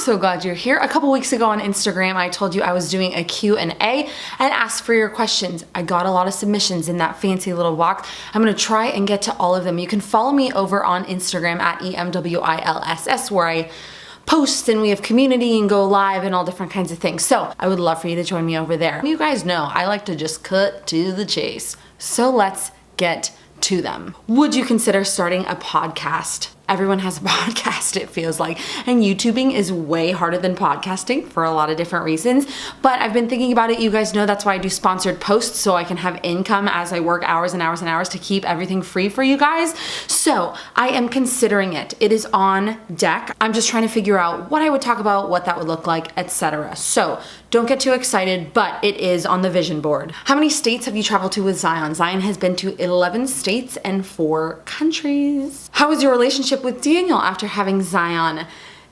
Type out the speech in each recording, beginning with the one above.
so glad you're here. A couple weeks ago on Instagram, I told you I was doing a Q&A and asked for your questions. I got a lot of submissions in that fancy little box. I'm gonna try and get to all of them. You can follow me over on Instagram at emilwilss, where I post and we have community and go live and all different kinds of things. So I would love for you to join me over there. You guys know I like to just cut to the chase. So let's get to them. Would you consider starting a podcast? Everyone has a podcast, it feels like. And YouTubing is way harder than podcasting for a lot of different reasons. But I've been thinking about it. You guys know that's why I do sponsored posts, so I can have income as I work hours and hours and hours to keep everything free for you guys. So I am considering it. It is on deck. I'm just trying to figure out what I would talk about, what that would look like, etc. So don't get too excited, but it is on the vision board. How many states have you traveled to with Zion? Zion has been to 11 states and 4 countries. How is your relationship with Daniel after having Zion?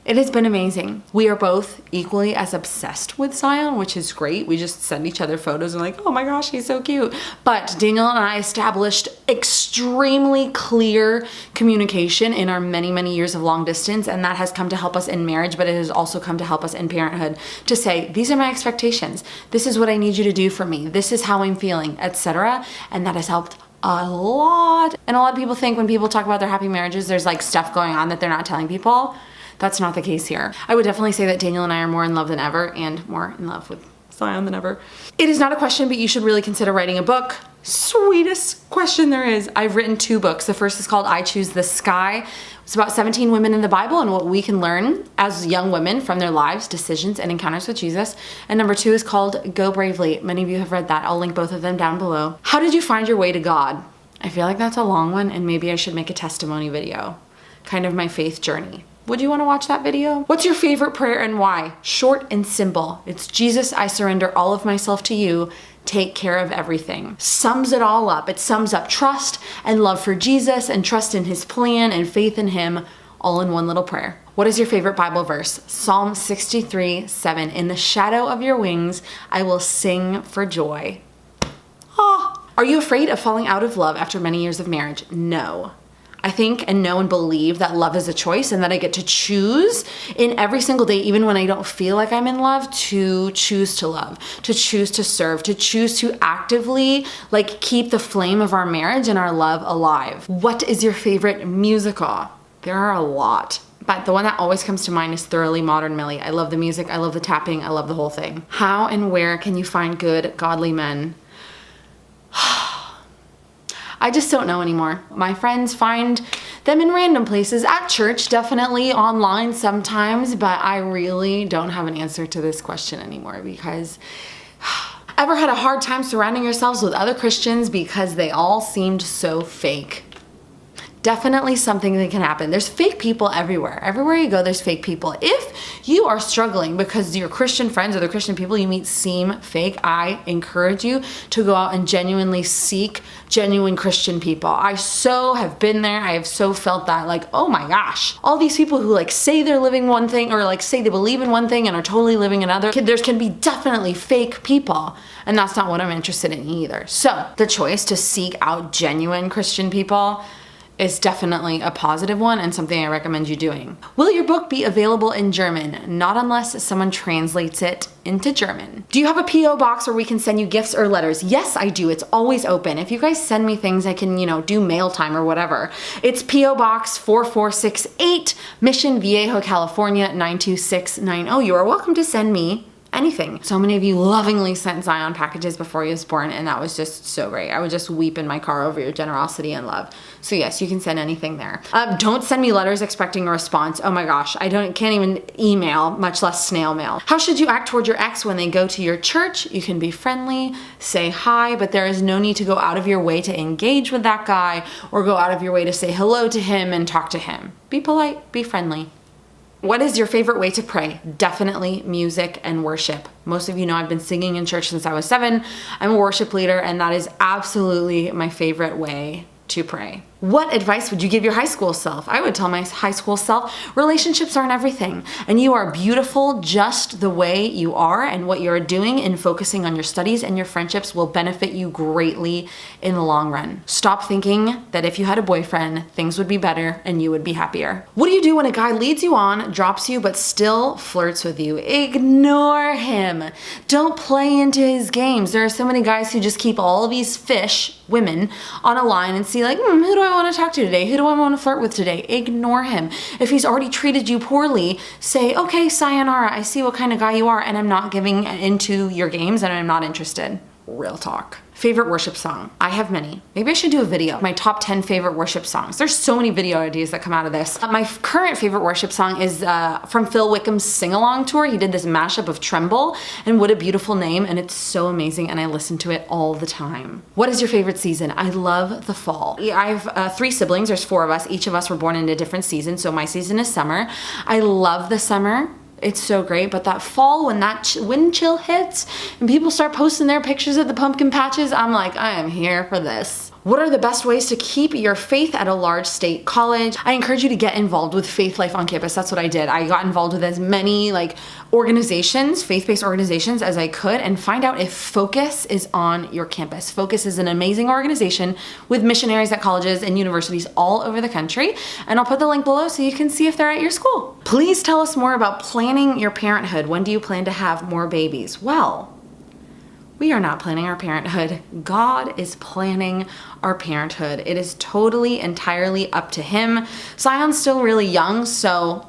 It has been amazing. We are both equally as obsessed with Zion, which is great. We just send each other photos and like, oh my gosh, he's so cute. But Daniel and I established extremely clear communication in our many, many years of long distance, and that has come to help us in marriage, but it has also come to help us in parenthood to say, these are my expectations. This is what I need you to do for me. This is how I'm feeling, etc. And that has helped a lot. And a lot of people think when people talk about their happy marriages, there's like stuff going on that they're not telling people. That's not the case here. I would definitely say that Daniel and I are more in love than ever and more in love with Zion than ever. It is not a question, but you should really consider writing a book. Sweetest question there is. I've written 2 books. The first is called I Choose the Sky. It's about 17 women in the Bible and what we can learn as young women from their lives, decisions, and encounters with Jesus. And number 2 is called Go Bravely. Many of you have read that. I'll link both of them down below. How did you find your way to God? I feel like that's a long one, and maybe I should make a testimony video. Kind of my faith journey. Would you want to watch that video? What's your favorite prayer and why? Short and simple. It's Jesus, I surrender all of myself to you. Take care of everything. Sums it all up. It sums up trust and love for Jesus and trust in his plan and faith in him all in one little prayer. What is your favorite Bible verse? Psalm 63:7. In the shadow of your wings, I will sing for joy. Ah. Are you afraid of falling out of love after many years of marriage? No. I think and know and believe that love is a choice and that I get to choose in every single day, even when I don't feel like I'm in love, to choose to love, to choose to serve, to choose to actively keep the flame of our marriage and our love alive. What is your favorite musical? There are a lot, but the one that always comes to mind is Thoroughly Modern Millie. I love the music, I love the tapping, I love the whole thing. How and where can you find good, godly men? I just don't know anymore. My friends find them in random places, at church, definitely online sometimes, but I really don't have an answer to this question anymore because ever had a hard time surrounding yourselves with other Christians because they all seemed so fake? Definitely something that can happen. There's fake people everywhere. Everywhere you go, there's fake people. If you are struggling because your Christian friends or the Christian people you meet seem fake, I encourage you to go out and genuinely seek genuine Christian people. I so have been there. I have so felt that, oh my gosh, all these people who say they're living one thing or say they believe in one thing and are totally living another. There can be definitely fake people, and that's not what I'm interested in either. So the choice to seek out genuine Christian people is definitely a positive one and something I recommend you doing. Will your book be available in German? Not unless someone translates it into German. Do you have a P.O. box where we can send you gifts or letters? Yes, I do. It's always open. If you guys send me things, I can, do mail time or whatever. It's P.O. Box 4468, Mission Viejo, California 92690. You are welcome to send me anything. So many of you lovingly sent Zion packages before he was born, and that was just so great. I would just weep in my car over your generosity and love. So yes, you can send anything there. Don't send me letters expecting a response. Oh my gosh, can't even email, much less snail mail. How should you act toward your ex when they go to your church? You can be friendly, say hi, but there is no need to go out of your way to engage with that guy or go out of your way to say hello to him and talk to him. Be polite, be friendly. What is your favorite way to pray? Definitely music and worship. Most of you know I've been singing in church since I was 7. I'm a worship leader, and that is absolutely my favorite way to pray. What advice would you give your high school self? I would tell my high school self, relationships aren't everything, and you are beautiful just the way you are, and what you're doing in focusing on your studies and your friendships will benefit you greatly in the long run. Stop thinking that if you had a boyfriend, things would be better and you would be happier. What do you do when a guy leads you on, drops you, but still flirts with you? Ignore him. Don't play into his games. There are so many guys who just keep all of these women, on a line and see like, who do I want to talk to today? Who do I want to flirt with today? Ignore him. If he's already treated you poorly, say, okay, sayonara, I see what kind of guy you are and I'm not giving into your games and I'm not interested. Real talk. Favorite worship song? I have many. Maybe I should do a video. My top 10 favorite worship songs. There's so many video ideas that come out of this. My current favorite worship song is from Phil Wickham's sing-along tour. He did this mashup of Tremble and What a Beautiful Name, and it's so amazing and I listen to it all the time. What is your favorite season? I love the fall. I have 3 siblings. There's 4 of us. Each of us were born in a different season, so my season is summer. I love the summer. It's so great, but that fall, when that wind chill hits and people start posting their pictures of the pumpkin patches, I'm like, I am here for this. What are the best ways to keep your faith at a large state college? I encourage you to get involved with faith life on campus. That's what I did. I got involved with as many organizations, faith-based organizations as I could, and find out if Focus is on your campus. Focus is an amazing organization with missionaries at colleges and universities all over the country, and I'll put the link below so you can see if they're at your school. Please tell us more about planning your parenthood. When do you plan to have more babies? Well, we are not planning our parenthood. God is planning our parenthood. It is totally, entirely up to him. Zion's still really young, so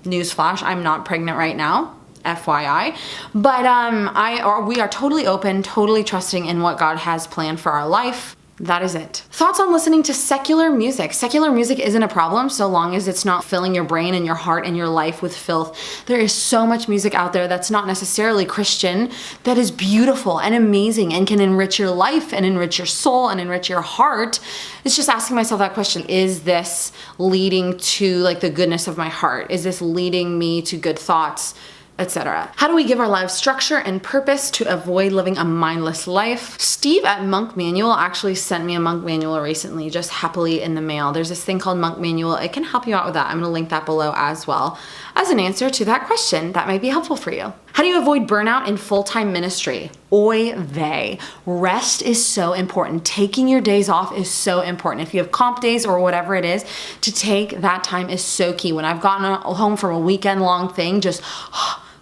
newsflash, I'm not pregnant right now. FYI, but we are totally open, totally trusting in what God has planned for our life. That is it. Thoughts on listening to secular music? Secular music isn't a problem so long as it's not filling your brain and your heart and your life with filth. There is so much music out there that's not necessarily Christian that is beautiful and amazing and can enrich your life and enrich your soul and enrich your heart. It's just asking myself that question. Is this leading to the goodness of my heart? Is this leading me to good thoughts? Etc. How do we give our lives structure and purpose to avoid living a mindless life? Steve at Monk Manual actually sent me a Monk Manual recently, just happily in the mail. There's this thing called Monk Manual. It can help you out with that. I'm gonna link that below as well as an answer to that question that might be helpful for you. How do you avoid burnout in full-time ministry? Oy vey. Rest is so important. Taking your days off is so important. If you have comp days or whatever it is, to take that time is so key. When I've gotten home from a weekend-long thing, just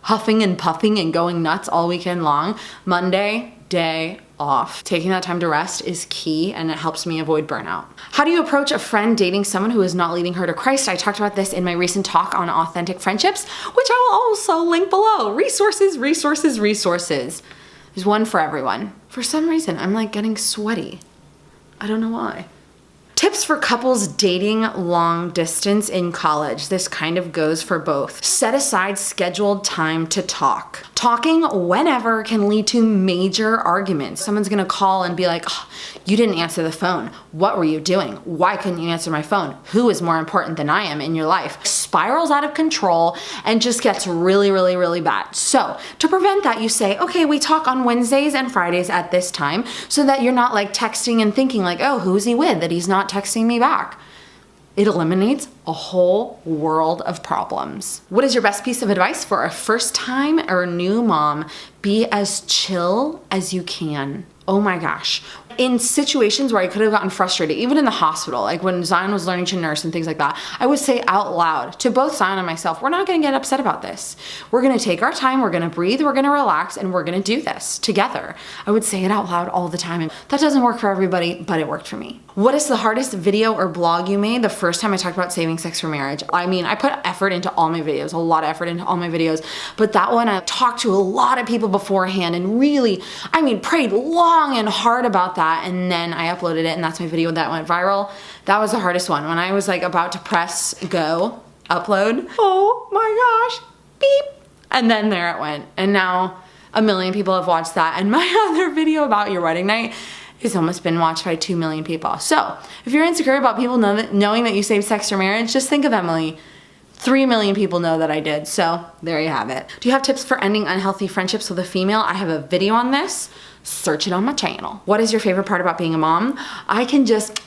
huffing and puffing and going nuts all weekend long, Monday, day off. Taking that time to rest is key and it helps me avoid burnout. How do you approach a friend dating someone who is not leading her to Christ? I talked about this in my recent talk on authentic friendships, which I will also link below. Resources, resources, resources. There's one for everyone. For some reason, I'm getting sweaty. I don't know why. Tips for couples dating long distance in college. This kind of goes for both. Set aside scheduled time to talk. Talking whenever can lead to major arguments. Someone's gonna call and be like, oh, you didn't answer the phone. What were you doing? Why couldn't you answer my phone? Who is more important than I am in your life? Spirals out of control and just gets really, really, really bad. So to prevent that, you say, okay, we talk on Wednesdays and Fridays at this time so that you're not texting and thinking oh, who's he with that he's not texting me back. It eliminates a whole world of problems. What is your best piece of advice for a first time or new mom? Be as chill as you can. Oh my gosh. In situations where I could have gotten frustrated, even in the hospital, when Zion was learning to nurse and things like that, I would say out loud to both Zion and myself, we're not gonna get upset about this. We're gonna take our time, we're gonna breathe, we're gonna relax, and we're gonna do this together. I would say it out loud all the time. And that doesn't work for everybody, but it worked for me. What is the hardest video or blog you made? The first time I talked about saving sex for marriage. I put effort into all my videos, a lot of effort into all my videos, but that one I talked to a lot of people beforehand and really, prayed long and hard about that. And then I uploaded it and that's my video that went viral. That was the hardest one. When I was about to press go, upload, oh my gosh, beep. And then there it went. And now 1 million people have watched that. And my other video about your wedding night has almost been watched by 2 million people. So if you're insecure about people knowing that you saved sex for marriage, just think of Emily. 3 million people know that I did. So there you have it. Do you have tips for ending unhealthy friendships with a female? I have a video on this. Search it on my channel. What is your favorite part about being a mom? I can just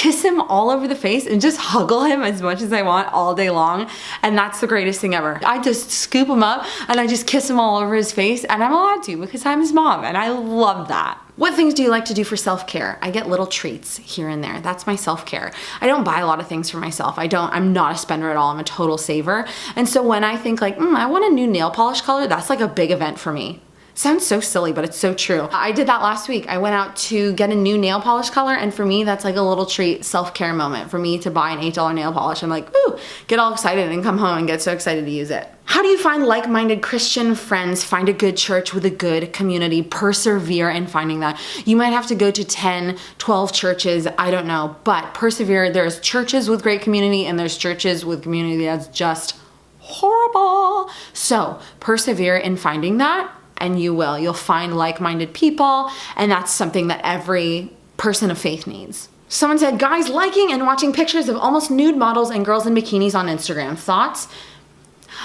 kiss him all over the face and just huggle him as much as I want all day long. And that's the greatest thing ever. I just scoop him up and I just kiss him all over his face, and I'm allowed to because I'm his mom and I love that. What things do you like to do for self-care? I get little treats here and there. That's my self-care. I don't buy a lot of things for myself. I'm not a spender at all. I'm a total saver. And so when I think like, I want a new nail polish color, that's like a big event for me. Sounds so silly, but it's so true. I did that last week. I went out to get a new nail polish color, and for me, that's like a little treat, self-care moment for me to buy an $8 nail polish. I'm like, ooh, get all excited and come home and get so excited to use it. How do you find like-minded Christian friends, find a good church with a good community, persevere in finding that? You might have to go to 10, 12 churches, I don't know, but persevere. There's churches with great community and there's churches with community that's just horrible. So persevere in finding that, and you will. You'll find like-minded people, and that's something that every person of faith needs. Someone said, guys liking and watching pictures of almost nude models and girls in bikinis on Instagram. Thoughts?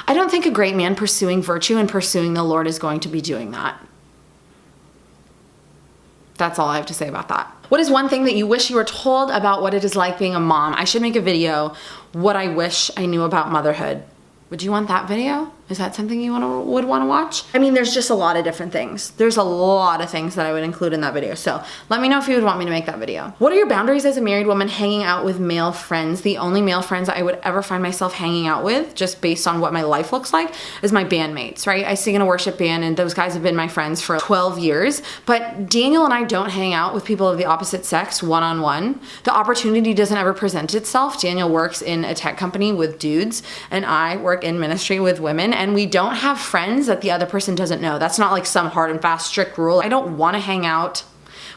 I don't think a great man pursuing virtue and pursuing the Lord is going to be doing that. That's all I have to say about that. What is one thing that you wish you were told about what it is like being a mom? I should make a video, what I wish I knew about motherhood. Would you want that video? Is that something you would want to watch? I mean, there's just a lot of different things. There's a lot of things that I would include in that video. So let me know if you would want me to make that video. What are your boundaries as a married woman hanging out with male friends? The only male friends I would ever find myself hanging out with, just based on what my life looks like, is my bandmates, right? I sing in a worship band and those guys have been my friends for 12 years. But Daniel and I don't hang out with people of the opposite sex one-on-one. The opportunity doesn't ever present itself. Daniel works in a tech company with dudes and I work in ministry with women, and we don't have friends that the other person doesn't know. That's not like some hard and fast strict rule. I don't want to hang out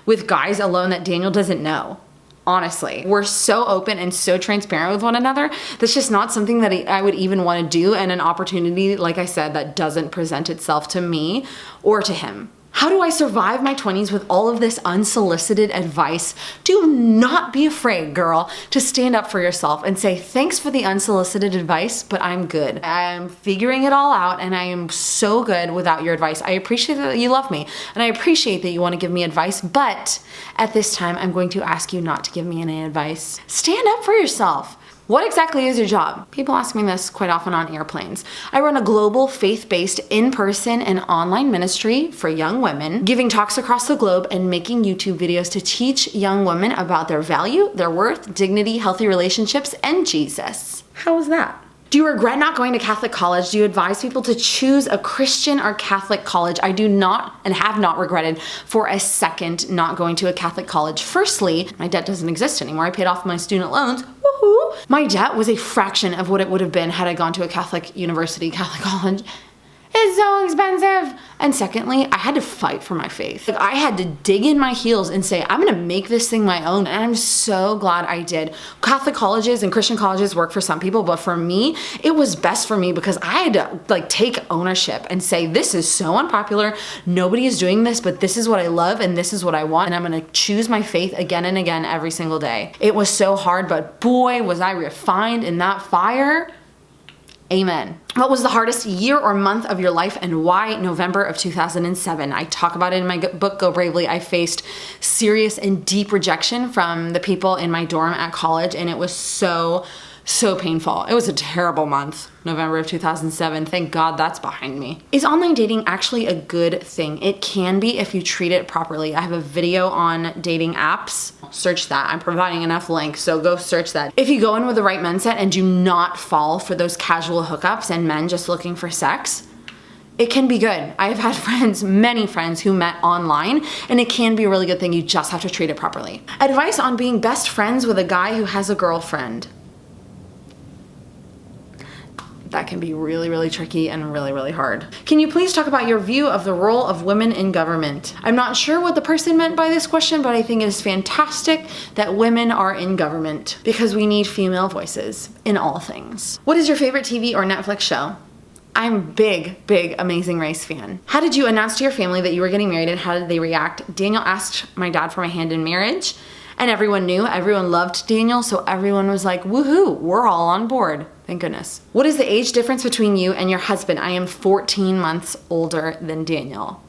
with guys alone that Daniel doesn't know. Honestly, we're so open and so transparent with one another. That's just not something that I would even want to do, and an opportunity, like I said, that doesn't present itself to me or to him. How do I survive my 20s with all of this unsolicited advice? Do not be afraid, girl, to stand up for yourself and say, thanks for the unsolicited advice, but I'm good. I'm figuring it all out and I am so good without your advice. I appreciate that you love me and I appreciate that you want to give me advice, but at this time, I'm going to ask you not to give me any advice. Stand up for yourself. What exactly is your job? People ask me this quite often on airplanes. I run a global faith-based in-person and online ministry for young women, giving talks across the globe and making YouTube videos to teach young women about their value, their worth, dignity, healthy relationships, and Jesus. How was that? Do you regret not going to Catholic college? Do you advise people to choose a Christian or Catholic college? I do not and have not regretted for a second not going to a Catholic college. Firstly, my debt doesn't exist anymore. I paid off my student loans. Woohoo! My debt was a fraction of what it would have been had I gone to a Catholic university, Catholic college. It's so expensive. And secondly, I had to fight for my faith. I had to dig in my heels and say, I'm gonna make this thing my own. And I'm so glad I did. Catholic colleges and Christian colleges work for some people, but for me, it was best for me because I had to take ownership and say, this is so unpopular. Nobody is doing this, but this is what I love and this is what I want. And I'm gonna choose my faith again and again every single day. It was so hard, but boy, was I refined in that fire. Amen. What was the hardest year or month of your life and why? November of 2007. I talk about it in my book, Go Bravely. I faced serious and deep rejection from the people in my dorm at college, and it was so painful. It was a terrible month, November of 2007. Thank God that's behind me. Is online dating actually a good thing? It can be if you treat it properly. I have a video on dating apps. Search that. I'm providing enough links, so go search that. If you go in with the right mindset and do not fall for those casual hookups and men just looking for sex, it can be good. I've had friends, many friends who met online, and it can be a really good thing. You just have to treat it properly. Advice on being best friends with a guy who has a girlfriend. That can be really, really tricky and really, really hard. Can you please talk about your view of the role of women in government? I'm not sure what the person meant by this question, but I think it is fantastic that women are in government because we need female voices in all things. What is your favorite TV or Netflix show? I'm a big Amazing Race fan. How did you announce to your family that you were getting married and how did they react? Daniel asked my dad for my hand in marriage and everyone knew, everyone loved Daniel, so everyone was like, woohoo, we're all on board. Thank goodness. What is the age difference between you and your husband? I am 14 months older than Daniel.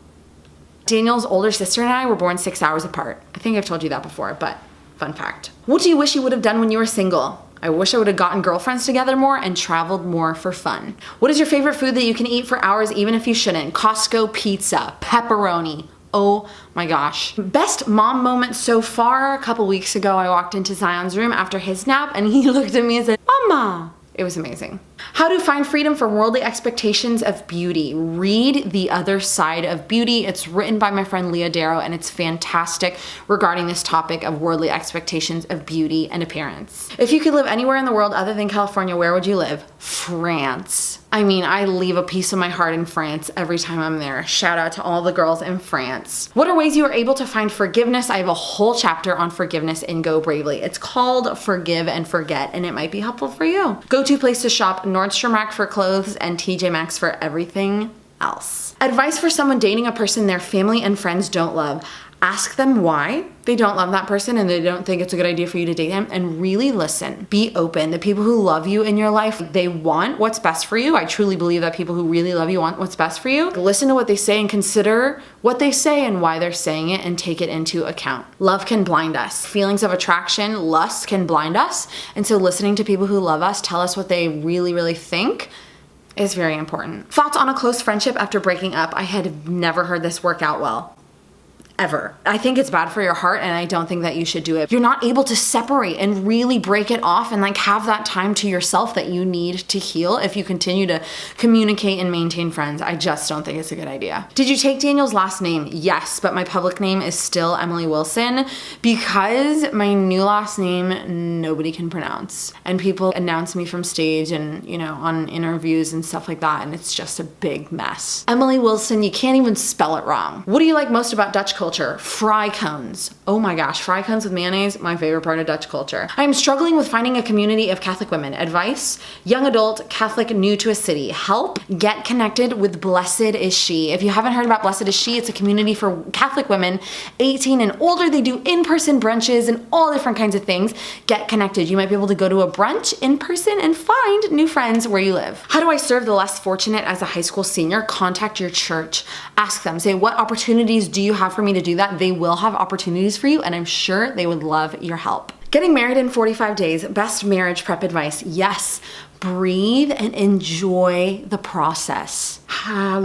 Daniel's older sister and I were born 6 hours apart. I think I've told you that before, but Fun fact. What do you wish you would have done when you were single? I wish I would have gotten girlfriends together more and traveled more for fun. What is your favorite food that you can eat for hours even if you shouldn't? Costco pizza, pepperoni. Oh my gosh. Best mom moment so far. A couple weeks ago, I walked into Zion's room after his nap and he looked at me and said, Mama. It was amazing. How to find freedom from worldly expectations of beauty. Read The Other Side of Beauty. It's written by my friend Leah Darrow and it's fantastic regarding this topic of worldly expectations of beauty and appearance. If you could live anywhere in the world other than California, where would you live? France. I mean, I leave a piece of my heart in France every time I'm there. Shout out to all the girls in France. What are ways you are able to find forgiveness? I have a whole chapter on forgiveness in Go Bravely. It's called Forgive and Forget, and it might be helpful for you. Go-to place to shop, Nordstrom Rack for clothes and TJ Maxx for everything else. Advice for someone dating a person their family and friends don't love. Ask them why they don't love that person and they don't think it's a good idea for you to date him, and really listen. Be open. The people who love you in your life, they want what's best for you. I truly believe that people who really love you want what's best for you. Listen to what they say and consider what they say and why they're saying it and take it into account. Love can blind us. Feelings of attraction, lust can blind us. And so listening to people who love us tell us what they really, really think is very important. Thoughts on a close friendship after breaking up. I had never heard this work out well. Ever. I think it's bad for your heart and I don't think that you should do it. You're not able to separate and really break it off and like have that time to yourself that you need to heal if you continue to communicate and maintain friends. I just don't think it's a good idea. Did you take Daniel's last name? Yes, but my public name is still Emily Wilson because my new last name nobody can pronounce. And people announce me from stage and, you know, on interviews and stuff like that, and it's just a big mess. Emily Wilson, you can't even spell it wrong. What do you like most about Dutch culture? Fry cones. Oh my gosh, fry cones with mayonnaise, my favorite part of Dutch culture. I am struggling with finding a community of Catholic women. Advice: young adult, Catholic, new to a city. Help: get connected with Blessed Is She. If you haven't heard about Blessed Is She, it's a community for Catholic women 18 and older. They do in-person brunches and all different kinds of things. Get connected. You might be able to go to a brunch in person and find new friends where you live. How do I serve the less fortunate as a high school senior? Contact your church. Ask them, say, what opportunities do you have for me to do that? They will have opportunities for you and I'm sure they would love your help. Getting married in 45 days, best marriage prep advice. Yes, breathe and enjoy the process. Have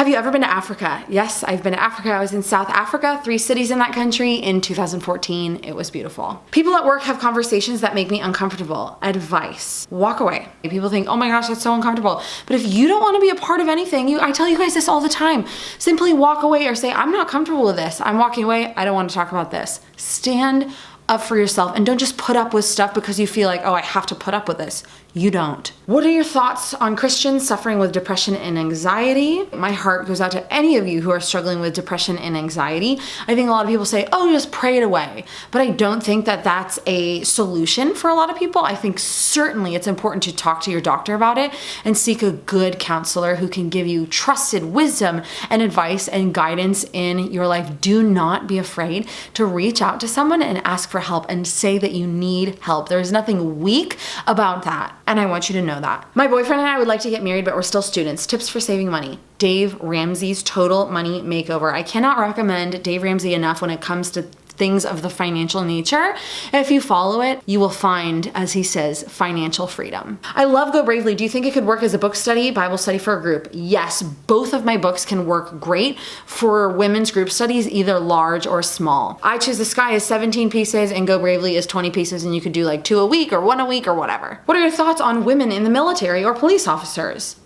you ever been to Africa? Yes, I've been to Africa. I was in South Africa, 3 cities in that country in 2014. It was beautiful. People at work have conversations that make me uncomfortable. Advice: walk away. People think, oh my gosh, that's so uncomfortable. But if you don't want to be a part of anything, I tell you guys this all the time, simply walk away or say, I'm not comfortable with this. I'm walking away. I don't want to talk about this. Stand up for yourself and don't just put up with stuff because you feel like, oh, I have to put up with this. You don't. What are your thoughts on Christians suffering with depression and anxiety? My heart goes out to any of you who are struggling with depression and anxiety. I think a lot of people say, oh, just pray it away. But I don't think that that's a solution for a lot of people. I think certainly it's important to talk to your doctor about it and seek a good counselor who can give you trusted wisdom and advice and guidance in your life. Do not be afraid to reach out to someone and ask for help and say that you need help. There is nothing weak about that. And I want you to know that. My boyfriend and I would like to get married, but we're still students. Tips for saving money. Dave Ramsey's Total Money Makeover. I cannot recommend Dave Ramsey enough when it comes to things of the financial nature. If you follow it, you will find, as he says, financial freedom. I love Go Bravely. Do you think it could work as a book study, Bible study for a group? Yes, both of my books can work great for women's group studies, either large or small. I Choose the Sky is 17 pieces and Go Bravely is 20 pieces, and you could do like 2 a week or 1 a week or whatever. What are your thoughts on women in the military or police officers?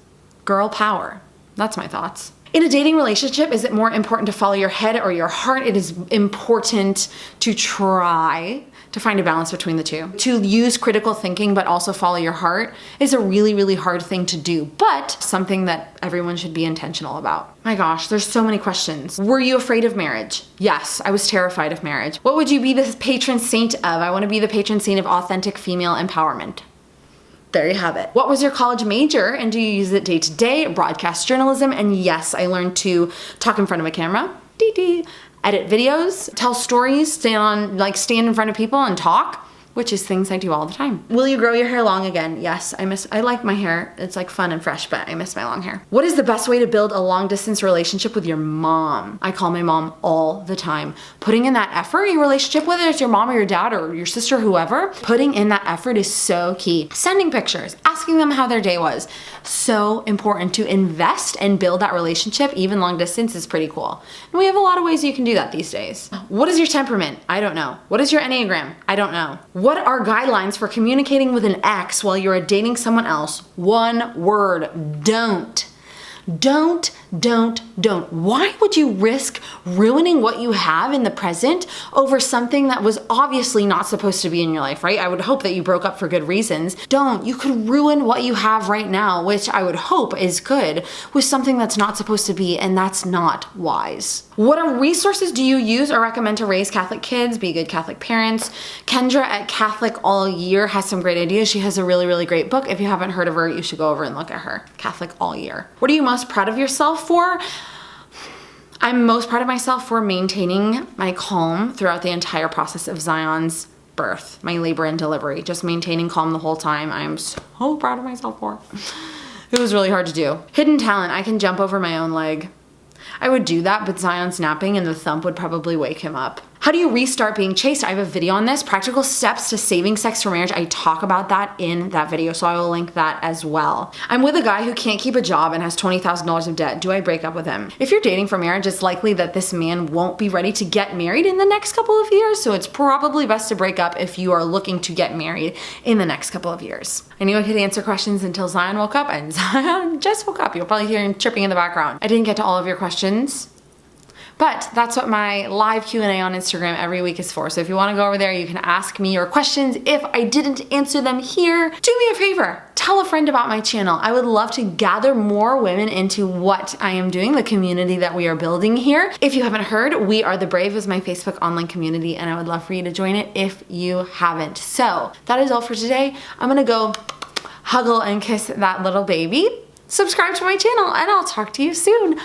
Girl power. That's my thoughts. In a dating relationship, is it more important to follow your head or your heart? It is important to try to find a balance between the two. To use critical thinking but also follow your heart is a really, really hard thing to do, but something that everyone should be intentional about. My gosh, there's so many questions. Were you afraid of marriage? Yes, I was terrified of marriage. What would you be the patron saint of? I want to be the patron saint of authentic female empowerment. There you have it. What was your college major and do you use it day to day? Broadcast journalism. And yes, I learned to talk in front of a camera, edit videos, tell stories, stand in front of people and talk. which is things I do all the time. Will you grow your hair long again? Yes, I like my hair. It's like fun and fresh, but I miss my long hair. What is the best way to build a long distance relationship with your mom? I call my mom all the time. Putting in that effort, your relationship, whether it's your mom or your dad or your sister, whoever, putting in that effort is so key. Sending pictures, asking them how their day was. So important to invest and build that relationship. Even long distance is pretty cool. And we have a lot of ways you can do that these days. What is your temperament? I don't know. What is your Enneagram? I don't know. What are guidelines for communicating with an ex while you're dating someone else? One word: don't. Don't. Why would you risk ruining what you have in the present over something that was obviously not supposed to be in your life, right? I would hope that you broke up for good reasons. Don't. You could ruin what you have right now, which I would hope is good, with something that's not supposed to be, and that's not wise. What resources do you use or recommend to raise Catholic kids, be good Catholic parents? Kendra at Catholic All Year has some great ideas. She has a really, really great book. If you haven't heard of her, you should go over and look at her. Catholic All Year. What are you most proud of yourself for? I'm most proud of myself for maintaining my calm throughout the entire process of Zion's birth, my labor and delivery, just maintaining calm the whole time. I'm so proud of myself for. It was really hard to do. Hidden talent, I can jump over my own leg. I would do that, but Zion's napping and the thump would probably wake him up. How do you restart being chaste? I have a video on this, practical steps to saving sex for marriage. I talk about that in that video, so I will link that as well. I'm with a guy who can't keep a job and has $20,000 of debt. Do I break up with him? If you're dating for marriage, it's likely that this man won't be ready to get married in the next couple of years, so it's probably best to break up if you are looking to get married in the next couple of years. I knew I could answer questions until Zion woke up, and Zion just woke up. You'll probably hear him chirping in the background. I didn't get to all of your questions, but that's what my live Q&A on Instagram every week is for. So if you want to go over there, you can ask me your questions. If I didn't answer them here, do me a favor. Tell a friend about my channel. I would love to gather more women into what I am doing, the community that we are building here. If you haven't heard, We Are the Brave is my Facebook online community, and I would love for you to join it if you haven't. So that is all for today. I'm gonna go huggle and kiss that little baby. Subscribe to my channel, and I'll talk to you soon.